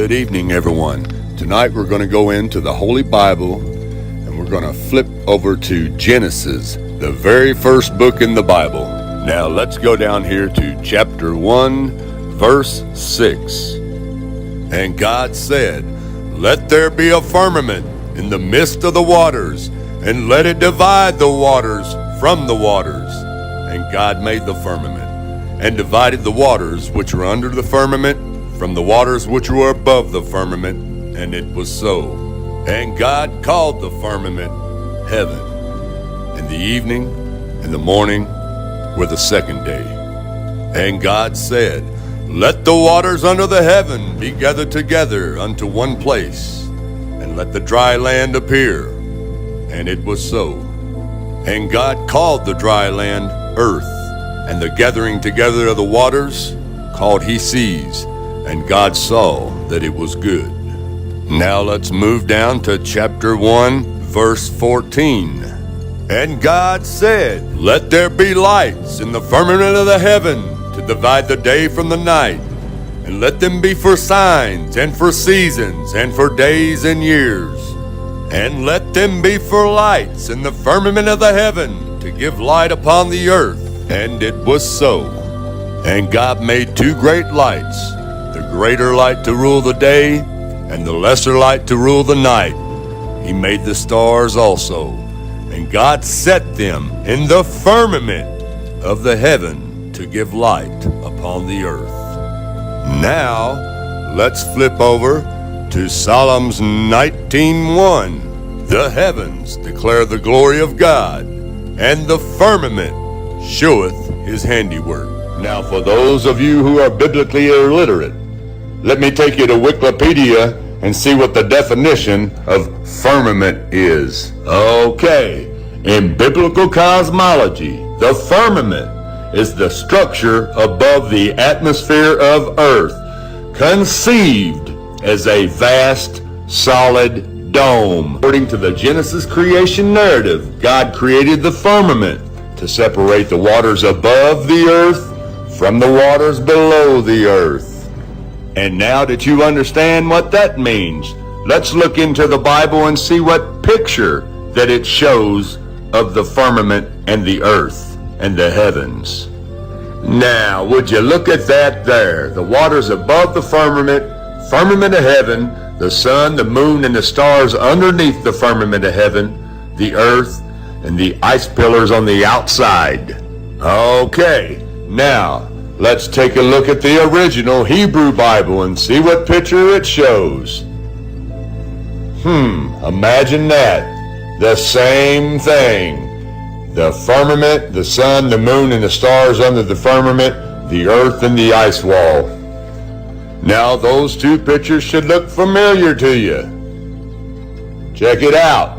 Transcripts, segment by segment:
Good evening, everyone. Tonight we're going to go into the Holy Bible and we're going to flip over to Genesis, the very first book in the Bible. Now let's go down here to chapter 1, verse 6. And God said, "Let there be a firmament in the midst of the waters, and let it divide the waters from the waters." And God made the firmament, and divided the waters which were under the firmament from the waters which were above the firmament, and it was so. And God called the firmament heaven. And the evening and the morning were the second day. And God said, "Let the waters under the heaven be gathered together unto one place, and let the dry land appear." And it was so. And God called the dry land earth, and the gathering together of the waters called he seas. And God saw that it was good. Now let's move down to chapter 1, verse 14. And God said, "Let there be lights in the firmament of the heaven to divide the day from the night, and let them be for signs and for seasons and for days and years. And let them be for lights in the firmament of the heaven to give light upon the earth." And it was so. And God made two great lights, the greater light to rule the day, and the lesser light to rule the night. He made the stars also, and God set them in the firmament of the heaven to give light upon the earth. Now, let's flip over to Psalms 19:1. The heavens declare the glory of God, and the firmament showeth his handiwork. Now, for those of you who are biblically illiterate, let me take you to Wikipedia and see what the definition of firmament is. Okay, in biblical cosmology, the firmament is the structure above the atmosphere of earth, conceived as a vast, solid dome. According to the Genesis creation narrative, God created the firmament to separate the waters above the earth from the waters below the earth. And now that you understand what that means, let's look into the Bible and see what picture that it shows of the firmament and the earth and the heavens. Now, would you look at that there? The waters above the firmament of heaven, the sun, the moon, and the stars underneath the firmament of heaven, the earth, and the ice pillars on the outside. Okay, now let's take a look at the original Hebrew Bible and see what picture it shows. Imagine that. The same thing. The firmament, the sun, the moon, and the stars under the firmament, the earth, and the ice wall. Now those two pictures should look familiar to you. Check it out.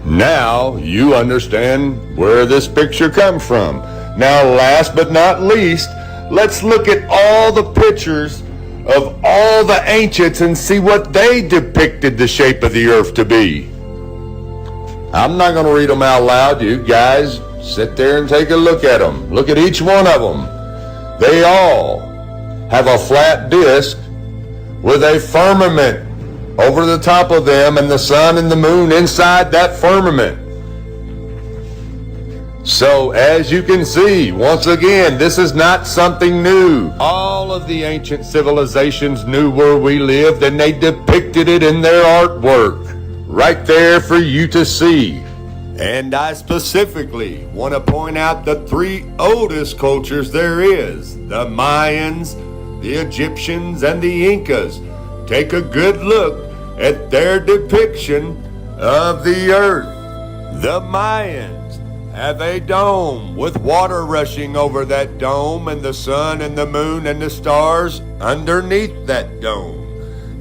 Now you understand where this picture comes from. Now, last but not least, let's look at all the pictures of all the ancients and see what they depicted the shape of the earth to be. I'm not going to read them out loud. You guys sit there and take a look at them. Look at each one of them. They all have a flat disc with a firmament over the top of them, and the sun and the moon inside that firmament. So, as you can see, once again, this is not something new. All of the ancient civilizations knew where we lived, and they depicted it in their artwork, right there for you to see. And I specifically want to point out the three oldest cultures there is: the Mayans, the Egyptians, and the Incas. Take a good look at their depiction of the earth. The Mayans have a dome with water rushing over that dome, and the sun and the moon and the stars underneath that dome.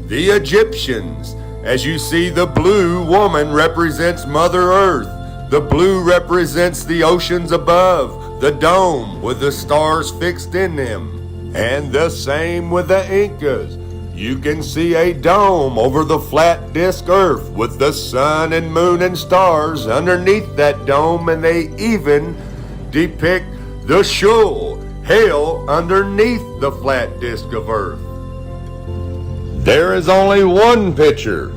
The Egyptians, as you see, the blue woman represents Mother Earth. The blue represents the oceans above, the dome with the stars fixed in them. And the same with the Incas. You can see a dome over the flat disk earth with the sun and moon and stars underneath that dome, and they even depict the Sheol, hell, underneath the flat disk of earth. there is only one picture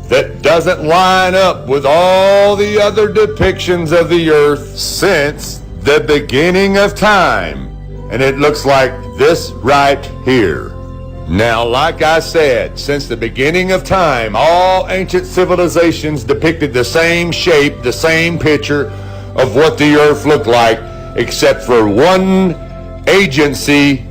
that doesn't line up with all the other depictions of the earth since the beginning of time. And it looks like this right here. Now, like I said, since the beginning of time, all ancient civilizations depicted the same shape, the same picture of what the earth looked like, except for one agency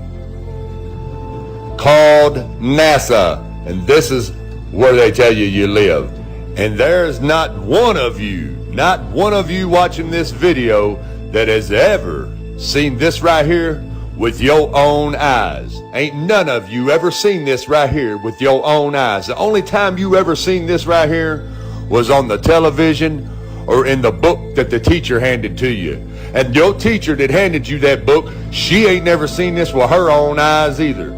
called NASA. And this is where they tell you you live. And there's not one of you watching this video that has ever seen this right here with your own eyes. Ain't none of you ever seen this right here with your own eyes. The only time you ever seen this right here was on the television or in the book that the teacher handed to you. And your teacher that handed you that book, she ain't never seen this with her own eyes either.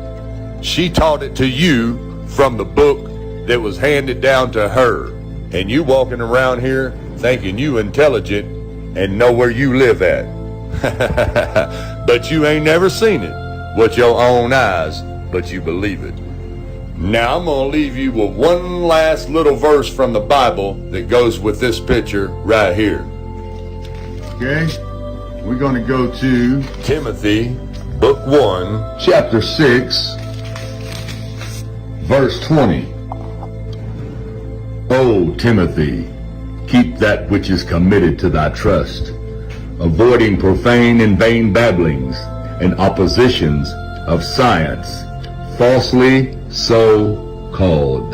She taught it to you from the book that was handed down to her. And you walking around here thinking you intelligent and know where you live at. But you ain't never seen it with your own eyes, but you believe it. Now I'm going to leave you with one last little verse from the Bible that goes with this picture right here. Okay, we're going to go to Timothy, book 1, chapter 6, verse 20. O Timothy, keep that which is committed to thy trust, avoiding profane and vain babblings and oppositions of science, falsely so called.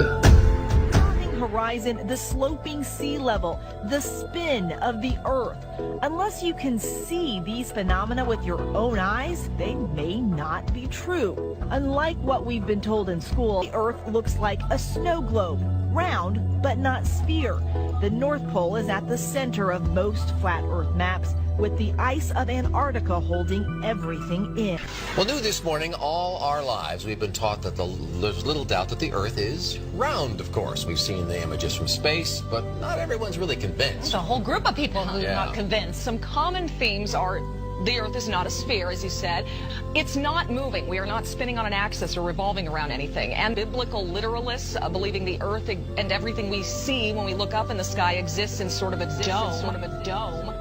Horizon, the sloping sea level, the spin of the earth. Unless you can see these phenomena with your own eyes, they may not be true. Unlike what we've been told in school, the earth looks like a snow globe, round but not sphere. The North Pole is at the center of most flat earth maps, with the ice of Antarctica holding everything in. Well, new this morning, all our lives we've been taught that there's little doubt that the Earth is round, of course. We've seen the images from space, but not everyone's really convinced. There's a whole group of people who are not convinced. Some common themes are the Earth is not a sphere, as you said. It's not moving. We are not spinning on an axis or revolving around anything. And biblical literalists believing the Earth and everything we see when we look up in the sky exists in sort of a dome.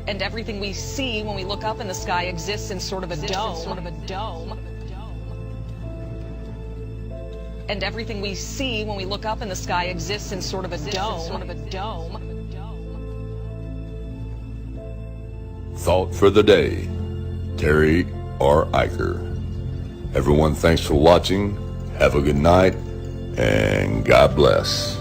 And everything we see when we look up in the sky exists in sort of a dome. And everything we see when we look up in the sky exists in sort of a dome. Thought for the day, Terry R. Eicher. Everyone, thanks for watching. Have a good night, and God bless.